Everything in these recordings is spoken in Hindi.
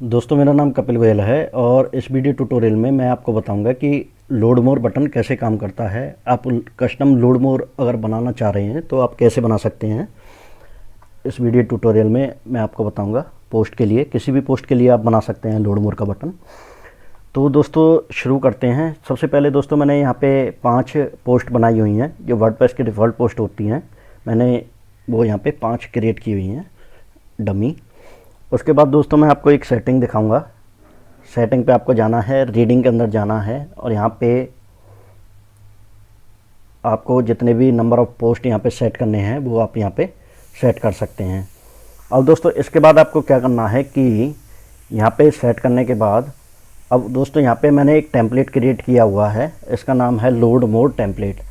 दोस्तों मेरा नाम कपिल गोयल है और इस वीडियो ट्यूटोरियल में मैं आपको बताऊंगा कि लोड मोर बटन कैसे काम करता है। आप कस्टम लोड मोर अगर बनाना चाह रहे हैं तो आप कैसे बना सकते हैं। इस वीडियो ट्यूटोरियल में मैं आपको बताऊंगा। पोस्ट के लिए, किसी भी पोस्ट के लिए आप बना सकते हैं लोड मोर का बटन। तो दोस्तों शुरू करते हैं। सबसे पहले दोस्तों मैंने यहाँ पे 5 पोस्ट बनाई हुई हैं जो वर्डप्रेस की डिफ़ॉल्ट पोस्ट होती हैं। मैंने वो यहाँ पे 5 क्रिएट की हुई हैं डमी। उसके बाद दोस्तों मैं आपको एक सेटिंग दिखाऊंगा। सेटिंग पे आपको जाना है, रीडिंग के अंदर जाना है और यहाँ पे आपको जितने भी नंबर ऑफ़ पोस्ट यहाँ पे सेट करने हैं वो आप यहाँ पे सेट कर सकते हैं। अब दोस्तों इसके बाद आपको क्या करना है कि यहाँ पे सेट करने के बाद अब दोस्तों यहाँ पे मैंने एक टेम्पलेट क्रिएट किया हुआ है, इसका नाम है लोड मोर टेम्पलेट।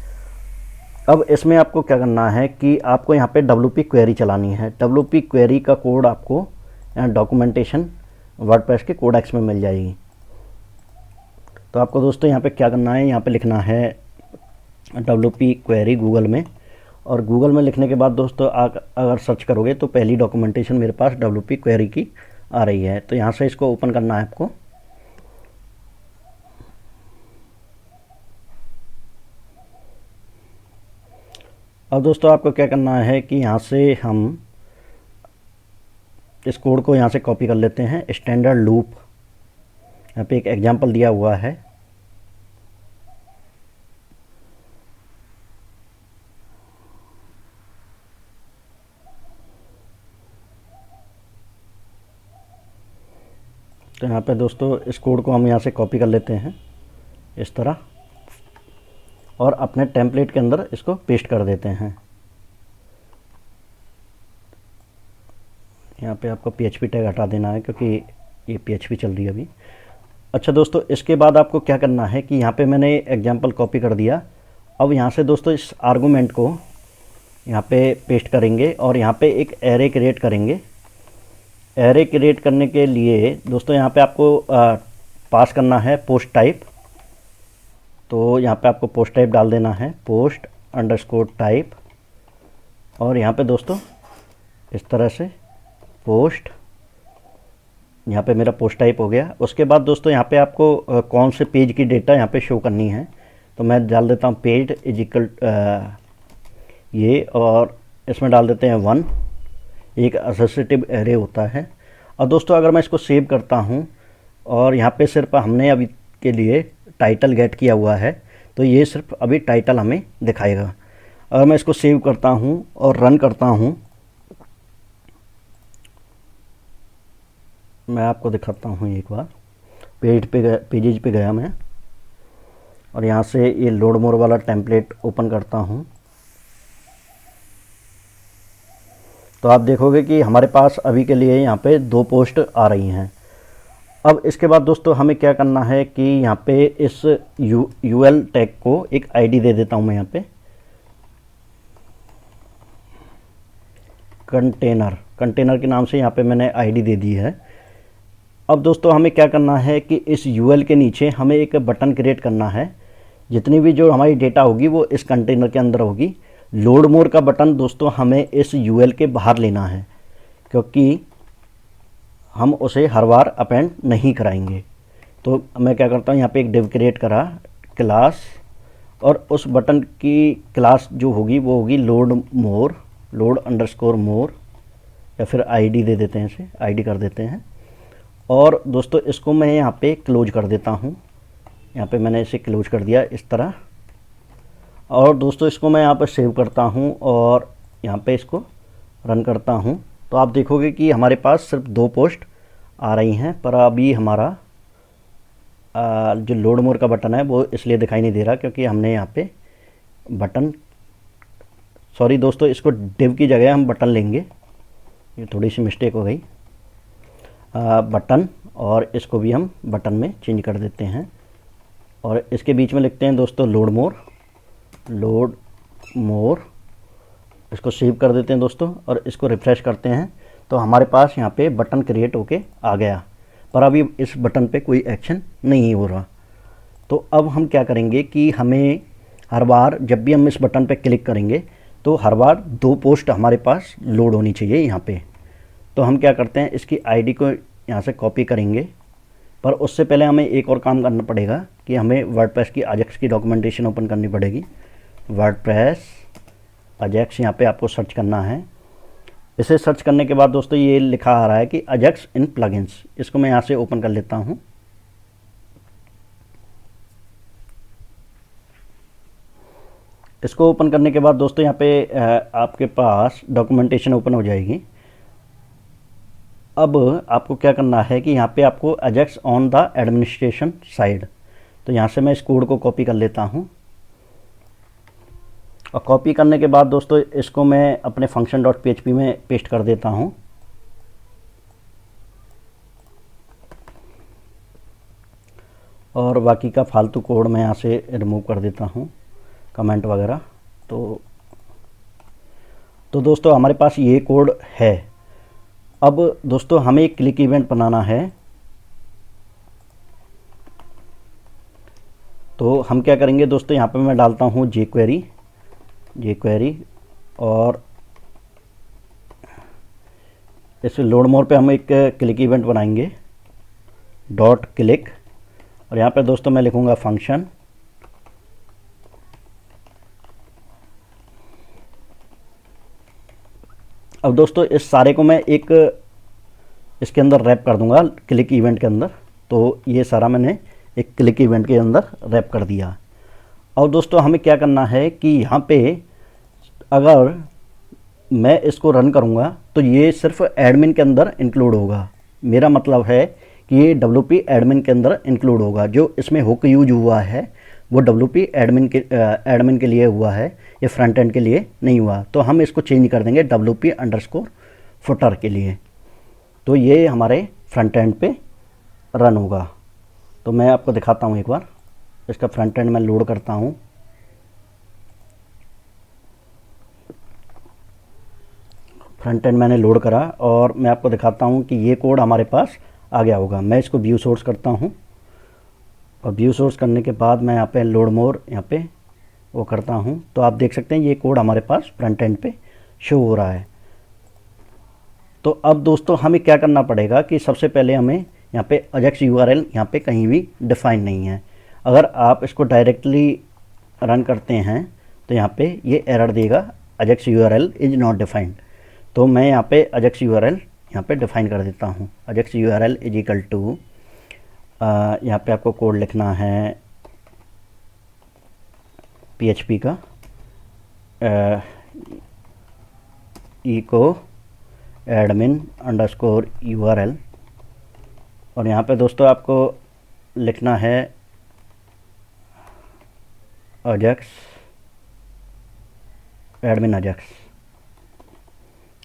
अब इसमें आपको क्या करना है कि आपको यहाँ पे WP क्वेरी चलानी है। WP क्वेरी का कोड आपको यहाँ डॉक्यूमेंटेशन वर्डप्रेस के कोडेक्स में मिल जाएगी। तो आपको दोस्तों यहाँ पे क्या करना है, यहाँ पे लिखना है WP क्वेरी गूगल में, और गूगल में लिखने के बाद दोस्तों अगर सर्च करोगे तो पहली डॉक्यूमेंटेशन मेरे पास WP क्वेरी की आ रही है। तो यहाँ से इसको ओपन करना है आपको। अब दोस्तों आपको क्या करना है कि यहाँ से हम इस कोड को यहाँ से कॉपी कर लेते हैं। स्टैंडर्ड लूप, यहाँ पे एक एग्जांपल दिया हुआ है। तो यहाँ पे दोस्तों इस कोड को हम यहाँ से कॉपी कर लेते हैं इस तरह, और अपने टेम्पलेट के अंदर इसको पेस्ट कर देते हैं। यहाँ पे आपको PHP टैग हटा देना है क्योंकि ये PHP चल रही है अभी। अच्छा दोस्तों इसके बाद आपको क्या करना है कि यहाँ पे मैंने एग्जांपल कॉपी कर दिया। अब यहाँ से दोस्तों इस आर्गूमेंट को यहाँ पे पेस्ट करेंगे और यहाँ पे एक एरे क्रिएट करेंगे। एरे क्रिएट करने के लिए दोस्तों यहाँ पे आपको पास करना है पोस्ट टाइप। तो यहाँ पे आपको पोस्ट टाइप डाल देना है, पोस्ट अंडरस्कोर टाइप, और यहाँ पे दोस्तों इस तरह से पोस्ट, यहाँ पे मेरा पोस्ट टाइप हो गया। उसके बाद दोस्तों यहाँ पे आपको कौन से पेज की डेटा यहाँ पे शो करनी है, तो मैं डाल देता हूँ पेज इज इक्वल ये, और इसमें डाल देते हैं 1। एक एसोसिएटिव एरे होता है। और दोस्तों अगर मैं इसको सेव करता हूँ और यहाँ पे सिर्फ हमने अभी के लिए टाइटल गेट किया हुआ है, तो ये सिर्फ अभी टाइटल हमें दिखाएगा। अगर मैं इसको सेव करता हूँ और रन करता हूँ, मैं आपको दिखाता हूँ एक बार। पेजेज पे गया मैं और यहाँ से ये लोड मोर वाला टेम्पलेट ओपन करता हूँ। तो आप देखोगे कि हमारे पास अभी के लिए यहाँ पे 2 पोस्ट आ रही हैं। अब इसके बाद दोस्तों हमें क्या करना है कि यहाँ पे इस UL टैग को एक ID दे देता हूँ मैं। यहाँ पे कंटेनर के नाम से यहाँ पे मैंने ID दे दी है। अब दोस्तों हमें क्या करना है कि इस UL के नीचे हमें एक बटन क्रिएट करना है। जितनी भी जो हमारी डेटा होगी वो इस कंटेनर के अंदर होगी। लोड मोर का बटन दोस्तों हमें इस UL के बाहर लेना है, क्योंकि हम उसे हर बार अपेंड नहीं कराएंगे। तो मैं क्या करता हूँ, यहाँ पे एक डिव क्रिएट करा क्लास, और उस बटन की क्लास जो होगी वो होगी लोड मोर, लोड अंडरस्कोर मोर, या फिर ID दे देते हैं, इसे ID कर देते हैं। और दोस्तों इसको मैं यहाँ पे क्लोज कर देता हूँ। यहाँ पे मैंने इसे क्लोज कर दिया इस तरह। और दोस्तों इसको मैं यहाँ पर सेव करता हूँ और यहाँ पे इसको रन करता हूँ। तो आप देखोगे कि हमारे पास सिर्फ 2 पोस्ट आ रही हैं, पर अभी हमारा जो लोड मोर का बटन है वो इसलिए दिखाई नहीं दे रहा क्योंकि हमने यहाँ पे बटन, सॉरी दोस्तों, इसको डिव की जगह हम बटन लेंगे। ये थोड़ी सी मिस्टेक हो गई। बटन, और इसको भी हम बटन में चेंज कर देते हैं और इसके बीच में लिखते हैं दोस्तों लोड मोर। इसको सेव कर देते हैं दोस्तों और इसको रिफ्रेश करते हैं। तो हमारे पास यहाँ पे बटन क्रिएट होके आ गया, पर अभी इस बटन पे कोई एक्शन नहीं हो रहा। तो अब हम क्या करेंगे कि हमें हर बार जब भी हम इस बटन पे क्लिक करेंगे तो हर बार 2 पोस्ट हमारे पास लोड होनी चाहिए यहाँ पे। तो हम क्या करते हैं, इसकी आईडी को यहाँ से कॉपी करेंगे, पर उससे पहले हमें एक और काम करना पड़ेगा कि हमें वर्डप्रेस की अजैक्स की डॉक्यूमेंटेशन ओपन करनी पड़ेगी। वर्डप्रेस अजैक्स यहाँ पे आपको सर्च करना है। इसे सर्च करने के बाद दोस्तों ये लिखा आ रहा है कि अजैक्स इन प्लगइन्स, इसको मैं यहाँ से ओपन कर लेता हूँ। इसको ओपन करने के बाद दोस्तों यहाँ पे आपके पास डॉक्यूमेंटेशन ओपन हो जाएगी। अब आपको क्या करना है कि यहाँ पे आपको Ajax on the administration side, तो यहाँ से मैं इस कोड को कॉपी कर लेता हूँ। और कॉपी करने के बाद दोस्तों इसको मैं अपने function.php में पेस्ट कर देता हूँ। और बाकी का फालतू कोड मैं यहाँ से रिमूव कर देता हूँ, कमेंट वगैरह। तो दोस्तों हमारे पास ये कोड है। अब दोस्तों हमें एक क्लिक इवेंट बनाना है। तो हम क्या करेंगे दोस्तों, यहाँ पे मैं डालता हूँ jQuery और इस लोड मोर पे हम एक क्लिक इवेंट बनाएंगे डॉट क्लिक, और यहाँ पे दोस्तों मैं लिखूँगा फंक्शन। अब दोस्तों इस सारे को मैं एक इसके अंदर रैप कर दूंगा क्लिक इवेंट के अंदर। तो ये सारा मैंने एक क्लिक इवेंट के अंदर रैप कर दिया। और दोस्तों हमें क्या करना है कि यहाँ पे अगर मैं इसको रन करूँगा तो ये सिर्फ एडमिन के अंदर इंक्लूड होगा। मेरा मतलब है कि ये WP एडमिन के अंदर इंक्लूड होगा। जो इसमें हुक यूज हुआ है वो WP एडमिन के लिए हुआ है, ये फ्रंट एंड के लिए नहीं हुआ। तो हम इसको चेंज कर देंगे WP_footer के लिए, तो ये हमारे फ्रंट एंड पे रन होगा। तो मैं आपको दिखाता हूँ एक बार, इसका फ्रंट एंड मैं लोड करता हूँ। फ्रंट एंड मैंने लोड करा और मैं आपको दिखाता हूँ कि ये कोड हमारे पास आ गया होगा। मैं इसको व्यू सोर्स करता हूँ और व्यू सोर्स करने के बाद मैं यहाँ पे लोड मोर यहाँ पे वो करता हूँ, तो आप देख सकते हैं ये कोड हमारे पास फ्रंट एंड पे शो हो रहा है। तो अब दोस्तों हमें क्या करना पड़ेगा कि सबसे पहले हमें यहाँ पे अजैक्स URL यहाँ पे कहीं भी डिफाइन नहीं है। अगर आप इसको डायरेक्टली रन करते हैं तो यहाँ पे ये एरर देगा Ajax URL is not defined. तो मैं यहाँ पे अजैक्स URL यहाँ पे डिफाइन कर देता हूँ। Ajax URL is equal to, यहाँ पे आपको कोड लिखना है PHP का echo admin_URL, और यहाँ पे दोस्तों आपको लिखना है अजैक्स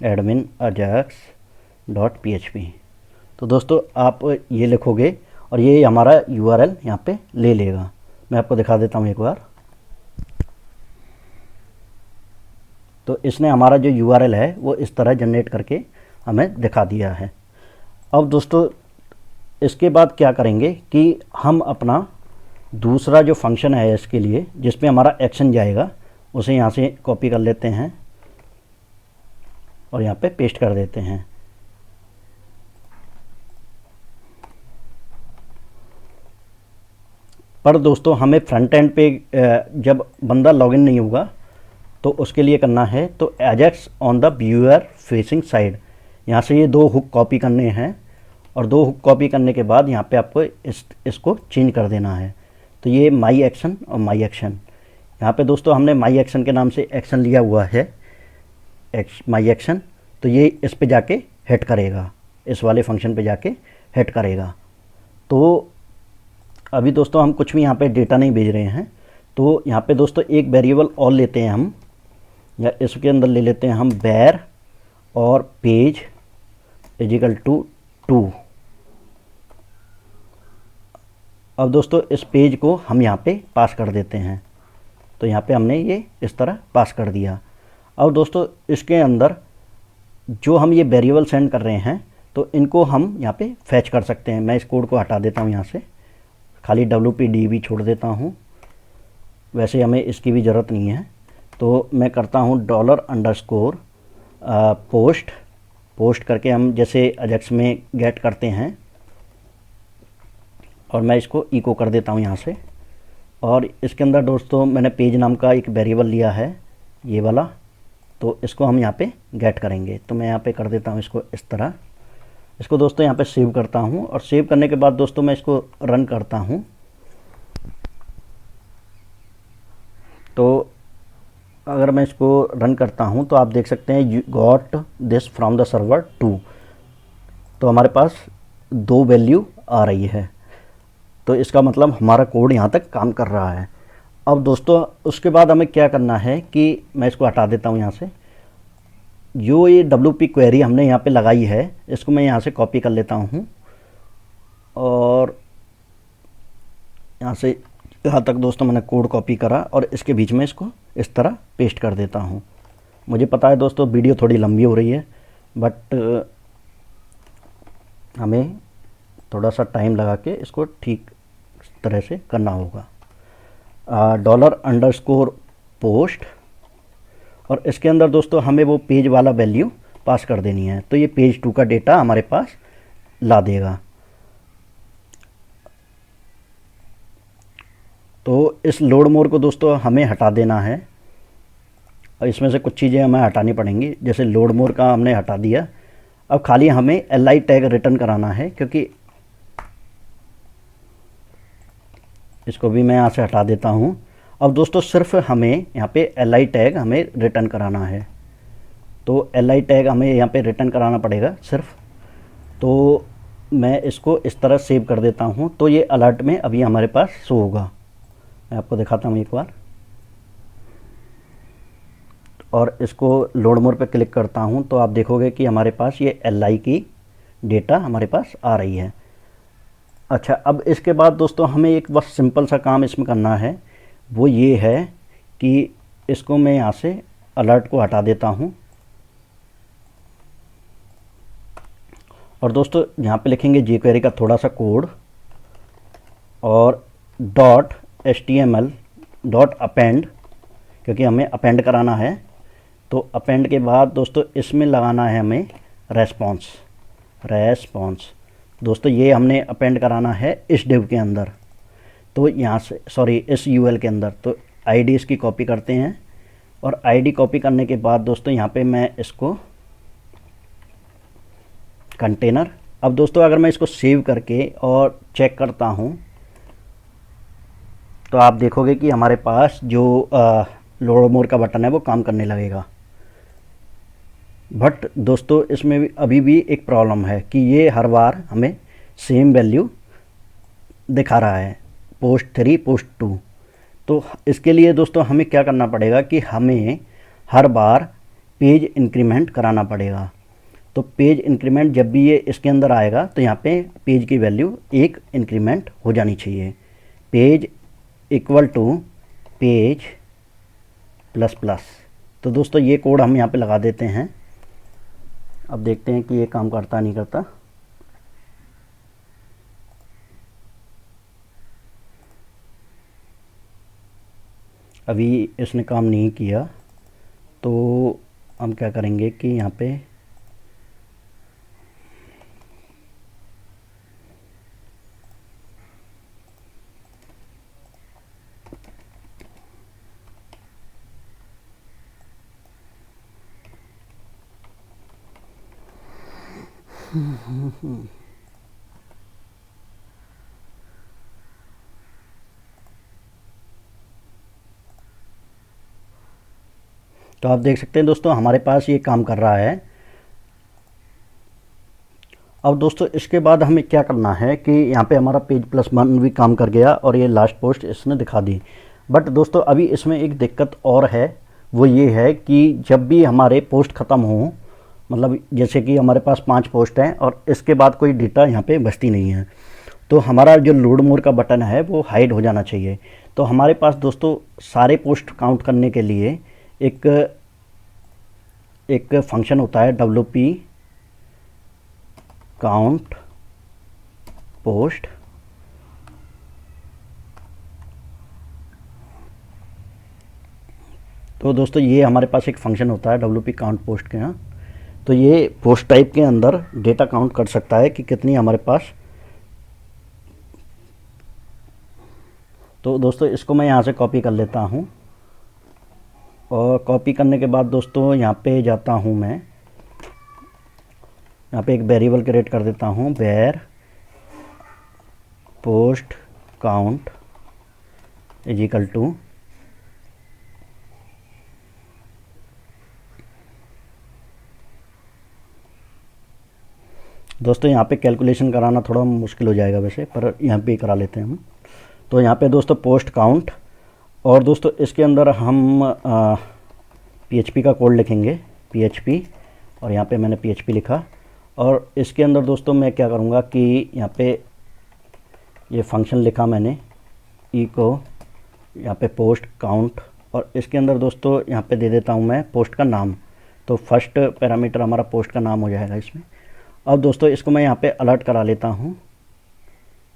एडमिन ajax.php। तो दोस्तों आप ये लिखोगे और ये हमारा URL यहाँ पे ले लेगा। मैं आपको दिखा देता हूँ एक बार। तो इसने हमारा जो URL है वो इस तरह जनरेट करके हमें दिखा दिया है। अब दोस्तों इसके बाद क्या करेंगे कि हम अपना दूसरा जो फंक्शन है इसके लिए जिसमें हमारा एक्शन जाएगा उसे यहाँ से कॉपी कर लेते हैं और यहाँ पे पेस्ट कर देते हैं। पर दोस्तों हमें फ्रंट एंड पे जब बंदा लॉगिन नहीं होगा तो उसके लिए करना है तो Ajax on the viewer facing side, यहाँ से ये 2 हुक कॉपी करने हैं और 2 हुक कॉपी करने के बाद यहाँ पे आपको इसको चेंज कर देना है। तो ये माई एक्शन और माई एक्शन, यहाँ पे दोस्तों हमने माई एक्शन के नाम से एक्शन लिया हुआ है माई एक्शन, तो ये इस पे जाके हिट करेगा, इस वाले फंक्शन पे जाके हिट करेगा। तो अभी दोस्तों हम कुछ भी यहाँ पे डेटा नहीं भेज रहे हैं। तो यहाँ पे दोस्तों एक वेरिएबल और लेते हैं हम, या इसके अंदर ले लेते हैं हम बेर और पेज इज इक्वल टू 2। अब दोस्तों इस पेज को हम यहाँ पे पास कर देते हैं। तो यहाँ पे हमने ये इस तरह पास कर दिया। अब दोस्तों इसके अंदर जो हम ये वेरिएबल सेंड कर रहे हैं तो इनको हम यहाँ पे फैच कर सकते हैं। मैं इस कोड को हटा देता हूँ, यहाँ से खाली WPDB छोड़ देता हूँ, वैसे हमें इसकी भी ज़रूरत नहीं है। तो मैं करता हूँ $_ पोस्ट पोस्ट करके हम जैसे अजैक्स में गेट करते हैं, और मैं इसको इको कर देता हूँ यहाँ से। और इसके अंदर दोस्तों मैंने पेज नाम का एक वेरिएबल लिया है, ये वाला, तो इसको हम यहाँ पे गेट करेंगे। तो मैं यहाँ पे कर देता हूँ इसको इस तरह। इसको दोस्तों यहाँ पे सेव करता हूँ, और सेव करने के बाद दोस्तों मैं इसको रन करता हूँ। तो अगर मैं इसको रन करता हूँ तो आप देख सकते हैं you got this from the server 2। तो हमारे पास 2 वैल्यू आ रही है। तो इसका मतलब हमारा कोड यहाँ तक काम कर रहा है। अब दोस्तों उसके बाद हमें क्या करना है कि मैं इसको हटा देता हूँ यहाँ से। जो ये WP क्वेरी हमने यहाँ पे लगाई है, इसको मैं यहाँ से कॉपी कर लेता हूँ, और यहाँ से यहाँ तक दोस्तों मैंने कोड कॉपी करा, और इसके बीच में इसको इस तरह पेस्ट कर देता हूँ। मुझे पता है दोस्तों वीडियो थोड़ी लंबी हो रही है, बट हमें थोड़ा सा टाइम लगा के इसको ठीक तरह से करना होगा। $_पोस्ट, और इसके अंदर दोस्तों हमें वो पेज वाला वैल्यू पास कर देनी है। तो ये पेज 2 का डेटा हमारे पास ला देगा। तो इस लोड मोर को दोस्तों हमें हटा देना है, और इसमें से कुछ चीज़ें हमें हटानी पड़ेंगी। जैसे लोड मोर का हमने हटा दिया, अब खाली हमें li टैग रिटर्न कराना है, क्योंकि इसको भी मैं यहाँ से हटा देता हूँ। अब दोस्तों सिर्फ हमें यहाँ पे li टैग हमें रिटर्न कराना है। तो li टैग हमें यहाँ पे रिटर्न कराना पड़ेगा सिर्फ। तो मैं इसको इस तरह सेव कर देता हूँ, तो ये अलर्ट में अभी हमारे पास शो होगा। मैं आपको दिखाता हूँ एक बार, और इसको लोड मोर पे क्लिक करता हूँ, तो आप देखोगे कि हमारे पास ये li की डेटा हमारे पास आ रही है। अच्छा, अब इसके बाद दोस्तों हमें एक बस सिंपल सा काम इसमें करना है, वो ये है कि इसको मैं यहाँ से अलर्ट को हटा देता हूँ, और दोस्तों यहाँ पे लिखेंगे jQuery का थोड़ा सा कोड, और .html .append, क्योंकि हमें अपेंड कराना है। तो अपेंड के बाद दोस्तों इसमें लगाना है हमें रेस्पॉन्स। दोस्तों ये हमने अपेंड कराना है इस डिव के अंदर, तो यहाँ से इस UL के अंदर। तो ID इसकी कॉपी करते हैं, और ID कॉपी करने के बाद दोस्तों यहाँ पे मैं इसको कंटेनर। अब दोस्तों अगर मैं इसको सेव करके और चेक करता हूँ, तो आप देखोगे कि हमारे पास जो लोड मोर का बटन है वो काम करने लगेगा। बट दोस्तों इसमें भी अभी भी एक प्रॉब्लम है कि ये हर बार हमें सेम वैल्यू दिखा रहा है, पोस्ट 3 पोस्ट 2। तो इसके लिए दोस्तों हमें क्या करना पड़ेगा कि हमें हर बार पेज इंक्रीमेंट कराना पड़ेगा। तो पेज इंक्रीमेंट जब भी ये इसके अंदर आएगा, तो यहाँ पे पेज की वैल्यू 1 इंक्रीमेंट हो जानी चाहिए। Page equal to page plus plus. तो दोस्तों ये कोड हम यहाँ पे लगा देते हैं। अब देखते हैं कि ये काम करता नहीं करता। अभी इसने काम नहीं किया, तो हम क्या करेंगे कि यहाँ पे तो आप देख सकते हैं दोस्तों हमारे पास ये काम कर रहा है। अब दोस्तों इसके बाद हमें क्या करना है कि यहाँ पे हमारा पेज +1 भी काम कर गया, और ये लास्ट पोस्ट इसने दिखा दी। बट दोस्तों अभी इसमें एक दिक्कत और है, वो ये है कि जब भी हमारे पोस्ट ख़त्म हो, मतलब जैसे कि हमारे पास 5 पोस्ट हैं और इसके बाद कोई डेटा यहाँ पे बचती नहीं है, तो हमारा जो लोड मोर का बटन है वो हाइड हो जाना चाहिए। तो हमारे पास दोस्तों सारे पोस्ट काउंट करने के लिए एक फंक्शन होता है WP काउंट पोस्ट। तो दोस्तों ये हमारे पास एक फंक्शन होता है WP काउंट पोस्ट के यहाँ। तो ये पोस्ट टाइप के अंदर डेटा काउंट कर सकता है कि कितनी हमारे पास। तो दोस्तों इसको मैं यहाँ से कॉपी कर लेता हूँ, और कॉपी करने के बाद दोस्तों यहाँ पे जाता हूँ मैं, यहाँ पे एक वेरिएबल क्रिएट कर देता हूँ, var post count is equal to दोस्तों यहाँ पे कैलकुलेशन कराना थोड़ा मुश्किल हो जाएगा वैसे, पर यहाँ पे ही करा लेते हैं हम। तो यहाँ पे दोस्तों पोस्ट काउंट, और दोस्तों इसके अंदर हम PHP का कोड लिखेंगे, PHP, और यहाँ पे मैंने PHP लिखा। और इसके अंदर दोस्तों मैं क्या करूँगा कि यहाँ पे ये फंक्शन लिखा मैंने, इको यहाँ पे पोस्ट काउंट, और इसके अंदर दोस्तों यहाँ पे दे देता हूँ मैं पोस्ट का नाम। तो फर्स्ट पैरामीटर हमारा पोस्ट का नाम हो जाएगा इसमें। अब दोस्तों इसको मैं यहाँ पे अलर्ट करा लेता हूँ।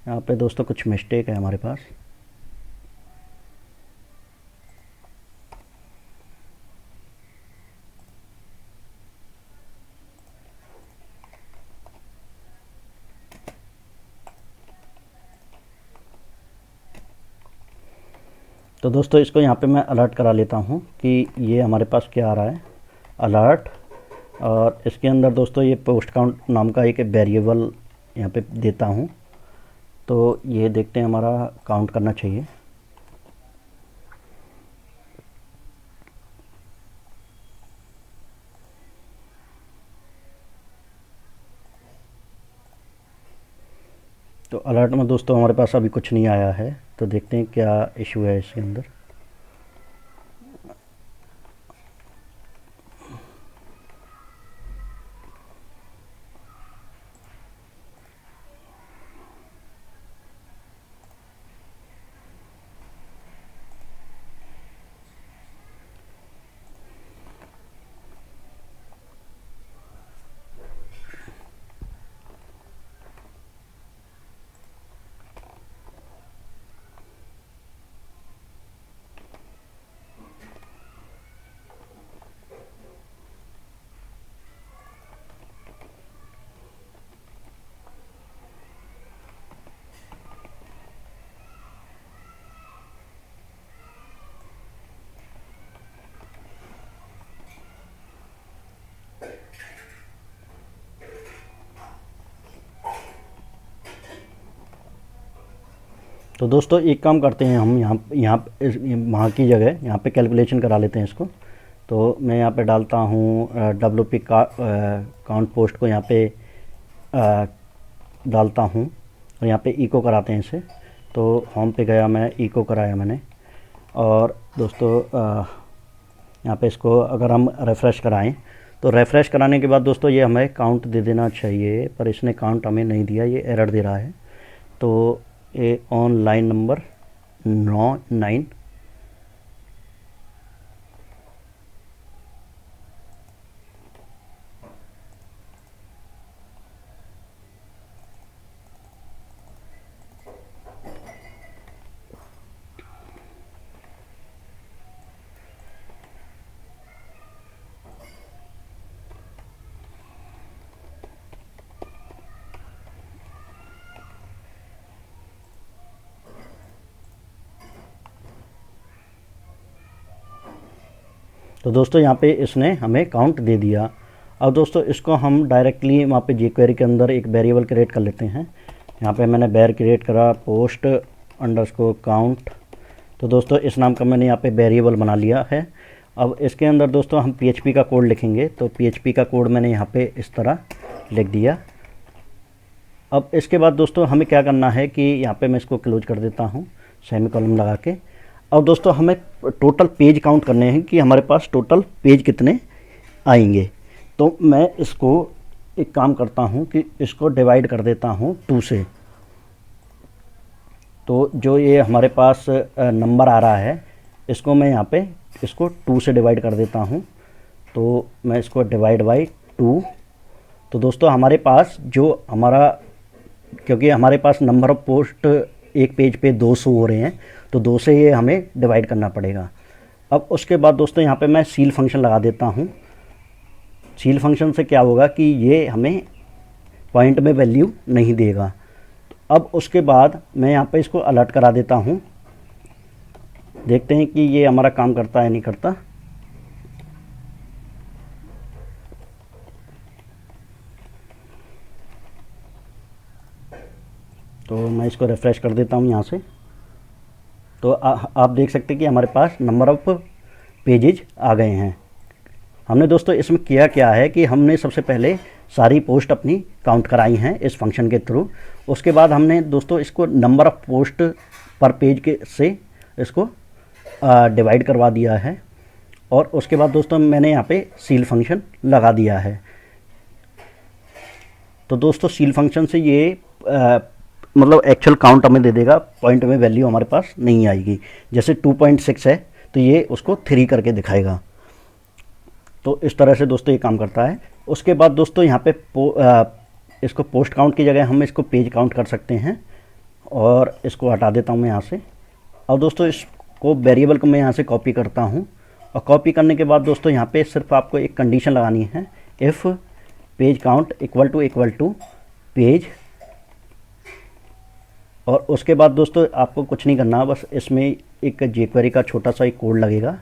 यहाँ पे दोस्तों कुछ मिस्टेक है हमारे पास। तो दोस्तों इसको यहाँ पे मैं अलर्ट करा लेता हूँ कि ये हमारे पास क्या आ रहा है, अलर्ट। और इसके अंदर दोस्तों ये पोस्ट काउंट नाम का एक वेरिएबल यहाँ पे देता हूँ। तो ये देखते हैं हमारा काउंट करना चाहिए। तो अलर्ट में दोस्तों हमारे पास अभी कुछ नहीं आया है, तो देखते हैं क्या इशू है इसके अंदर। तो दोस्तों एक काम करते हैं हम, यहाँ वहाँ की जगह यहाँ पे कैलकुलेशन करा लेते हैं इसको। तो मैं यहाँ पे डालता हूँ WP का काउंट पोस्ट को यहाँ पे डालता हूँ, और यहाँ पे इको कराते हैं इसे। तो होम पे गया मैं, इको कराया मैंने। और दोस्तों यहाँ पे इसको अगर हम रिफ़्रेश कराएं, तो रिफ़्रेश कराने के बाद दोस्तों ये हमें काउंट दे देना चाहिए, पर इसने काउंट हमें नहीं दिया, ये एरर दे रहा है। तो ये ऑन लाइन नंबर 9। तो दोस्तों यहाँ पे इसने हमें काउंट दे दिया। अब दोस्तों इसको हम डायरेक्टली वहाँ पे jQuery के अंदर एक वेरिएबल क्रिएट कर लेते हैं। यहाँ पे मैंने वेर क्रिएट करा पोस्ट अंडरस्कोर काउंट। तो दोस्तों इस नाम का मैंने यहाँ पे वेरिएबल बना लिया है। अब इसके अंदर दोस्तों हम PHP का कोड लिखेंगे। तो PHP का कोड मैंने यहाँ पे इस तरह लिख दिया। अब इसके बाद दोस्तों हमें क्या करना है कि यहाँ पे मैं इसको क्लोज कर देता हूँ सेमीकोलन लगा के। अब दोस्तों हमें टोटल पेज काउंट करने हैं कि हमारे पास टोटल पेज कितने आएंगे। तो मैं इसको एक काम करता हूँ कि इसको डिवाइड कर देता हूँ 2 से। तो जो ये हमारे पास नंबर आ रहा है, इसको मैं यहाँ पे इसको 2 से डिवाइड कर देता हूँ। तो मैं इसको डिवाइड बाई 2। तो दोस्तों हमारे पास जो हमारा, क्योंकि हमारे पास नंबर ऑफ़ पोस्ट एक पेज पे 200 हो रहे हैं, तो 2 से ये हमें डिवाइड करना पड़ेगा। अब उसके बाद दोस्तों यहाँ पे मैं सील फंक्शन लगा देता हूँ। सील फंक्शन से क्या होगा कि ये हमें पॉइंट में वैल्यू नहीं देगा। अब उसके बाद मैं यहाँ पे इसको अलर्ट करा देता हूँ, देखते हैं कि ये हमारा काम करता है नहीं करता। तो मैं इसको रिफ़्रेश कर देता हूँ यहाँ से। तो आप देख सकते हैं कि हमारे पास नंबर ऑफ़ पेजेज आ गए हैं। हमने दोस्तों इसमें किया क्या है कि हमने सबसे पहले सारी पोस्ट अपनी काउंट कराई हैं इस फंक्शन के थ्रू। उसके बाद हमने दोस्तों इसको नंबर ऑफ़ पोस्ट पर पेज के से इसको डिवाइड करवा दिया है। और उसके बाद दोस्तों मैंने यहाँ पे सील फंक्शन लगा दिया है। तो दोस्तों सील फंक्शन से ये मतलब एक्चुअल काउंट हमें दे देगा, पॉइंट में वैल्यू हमारे पास नहीं आएगी। जैसे 2.6 है तो ये उसको 3 करके दिखाएगा। तो इस तरह से दोस्तों ये काम करता है। उसके बाद दोस्तों यहाँ पे इसको पोस्ट काउंट की जगह हम इसको पेज काउंट कर सकते हैं, और इसको हटा देता हूँ मैं यहाँ से। और दोस्तों इसको वेरिएबल को मैं यहाँ से कॉपी करता हूँ, और कॉपी करने के बाद दोस्तों यहाँ पे सिर्फ आपको एक कंडीशन लगानी है, if page count equal to page. और उसके बाद दोस्तों आपको कुछ नहीं करना, बस इसमें एक jQuery का छोटा सा एक कोड लगेगा,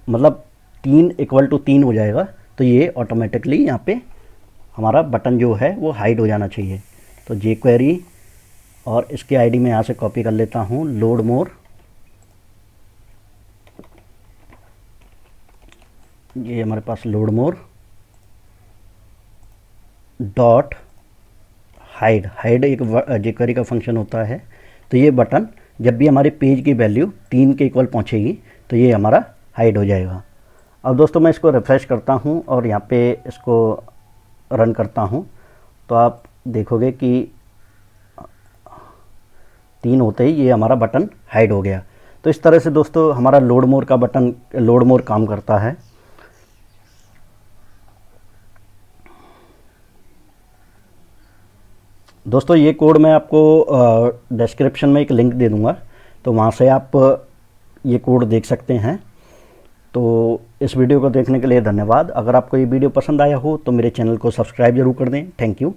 मतलब 3 = 3 हो जाएगा। तो ये ऑटोमेटिकली यहाँ पे हमारा बटन जो है वो हाइड हो जाना चाहिए। तो jQuery और इसके आईडी में यहाँ से कॉपी कर लेता हूँ, लोड मोर, ये हमारे पास लोड मोर डॉट हाइड एक jQuery का फंक्शन होता है। तो ये बटन जब भी हमारे पेज की वैल्यू 3 के इक्वल पहुँचेगी तो ये हमारा हाइड हो जाएगा। अब दोस्तों मैं इसको रिफ़्रेश करता हूँ और यहाँ पे इसको रन करता हूँ, तो आप देखोगे कि 3 होते ही ये हमारा बटन हाइड हो गया। तो इस तरह से दोस्तों हमारा लोड मोर का बटन लोड मोर काम करता है। दोस्तों ये कोड मैं आपको डिस्क्रिप्शन में एक लिंक दे दूँगा, तो वहाँ से आप ये कोड देख सकते हैं। तो इस वीडियो को देखने के लिए धन्यवाद। अगर आपको ये वीडियो पसंद आया हो तो मेरे चैनल को सब्सक्राइब ज़रूर कर दें। Thank you.